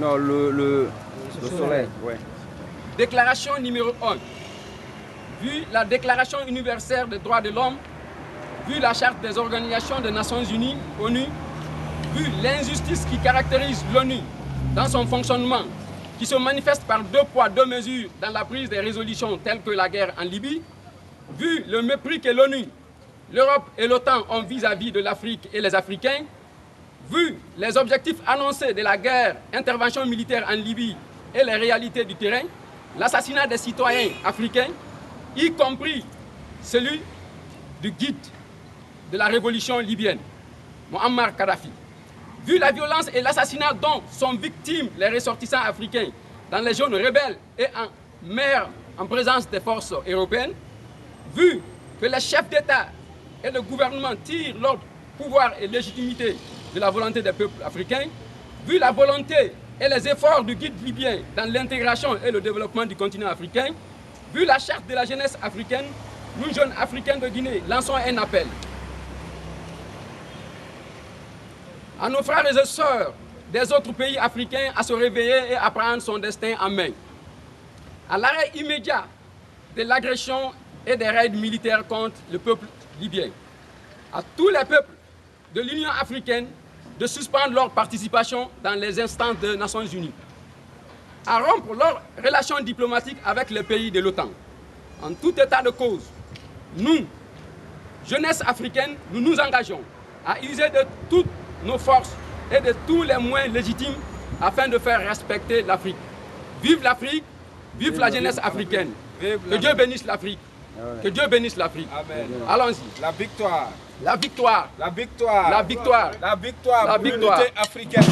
Non, le soleil, ouais. Déclaration numéro 1. Vu la Déclaration universelle des droits de l'homme, vu la Charte des organisations des Nations Unies, ONU, vu l'injustice qui caractérise l'ONU dans son fonctionnement, qui se manifeste par 2 poids, 2 mesures dans la prise des résolutions telles que la guerre en Libye, vu le mépris que l'ONU, l'Europe et l'OTAN ont vis-à-vis de l'Afrique et les Africains, vu les objectifs annoncés de la guerre, intervention militaire en Libye et les réalités du terrain, l'assassinat des citoyens africains, y compris celui du guide de la révolution libyenne, Mouammar Kadhafi. Vu la violence et l'assassinat dont sont victimes les ressortissants africains dans les zones rebelles et en mer en présence des forces européennes, vu que les chefs d'État et le gouvernement tirent leur pouvoir et légitimité de la volonté des peuples africains, vu la volonté et les efforts du guide libyen dans l'intégration et le développement du continent africain, vu la charte de la jeunesse africaine, nous jeunes africains de Guinée lançons un appel à nos frères et sœurs des autres pays africains à se réveiller et à prendre son destin en main, à l'arrêt immédiat de l'agression et des raids militaires contre le peuple libyen, à tous les peuples de l'Union africaine de suspendre leur participation dans les instances des Nations Unies, à rompre leurs relations diplomatiques avec les pays de l'OTAN. En tout état de cause, nous, jeunesse africaine, nous nous engageons à user de toutes nos forces et de tous les moyens légitimes afin de faire respecter l'Afrique. Vive l'Afrique, vive la jeunesse africaine. Que Dieu bénisse l'Afrique. Que Dieu bénisse l'Afrique. Allons-y. La victoire. La victoire. La victoire. La victoire. La victoire. La victoire. L'unité africaine.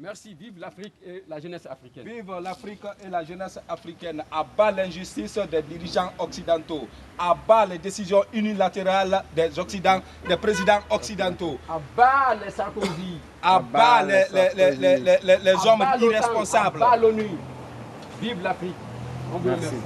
Merci, vive l'Afrique et la jeunesse africaine. Vive l'Afrique et la jeunesse africaine. À bas l'injustice des dirigeants occidentaux. À bas les décisions unilatérales des présidents occidentaux. À bas les Sarkozy. À bas les hommes irresponsables. À bas l'ONU. Vive l'Afrique. On vous remercie.